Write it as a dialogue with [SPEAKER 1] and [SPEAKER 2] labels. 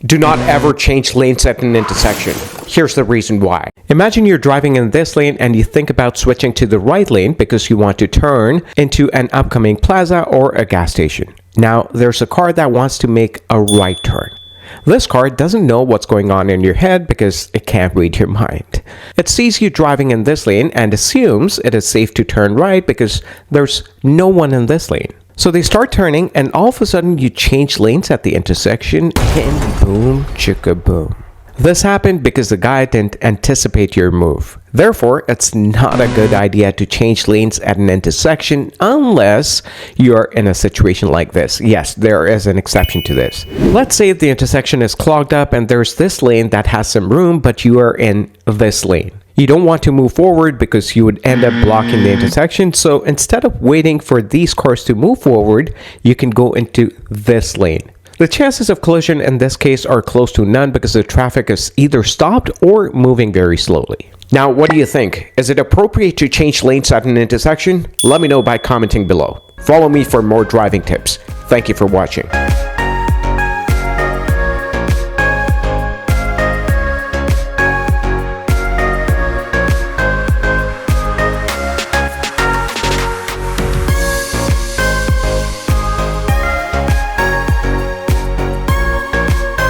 [SPEAKER 1] Do not ever change lanes at an intersection. Here's the reason why. Imagine you're driving in this lane and you think about switching to the right lane because you want to turn into an upcoming plaza or a gas station. Now, there's a car that wants to make a right turn. This car doesn't know what's going on in your head because it can't read your mind. It sees you driving in this lane and assumes it is safe to turn right because there's no one in this lane. So they start turning and all of a sudden you change lanes at the intersection and boom, chicka boom. This happened because the guy didn't anticipate your move. Therefore, it's not a good idea to change lanes at an intersection unless you're in a situation like this. Yes, there is an exception to this. Let's say the intersection is clogged up and there's this lane that has some room, but you are in this lane. You don't want to move forward because you would end up blocking the intersection. So instead of waiting for these cars to move forward, you can go into this lane. The chances of collision in this case are close to none because the traffic is either stopped or moving very slowly. Now, what do you think? Is it appropriate to change lanes at an intersection? Let me know by commenting below. Follow me for more driving tips. Thank you for watching.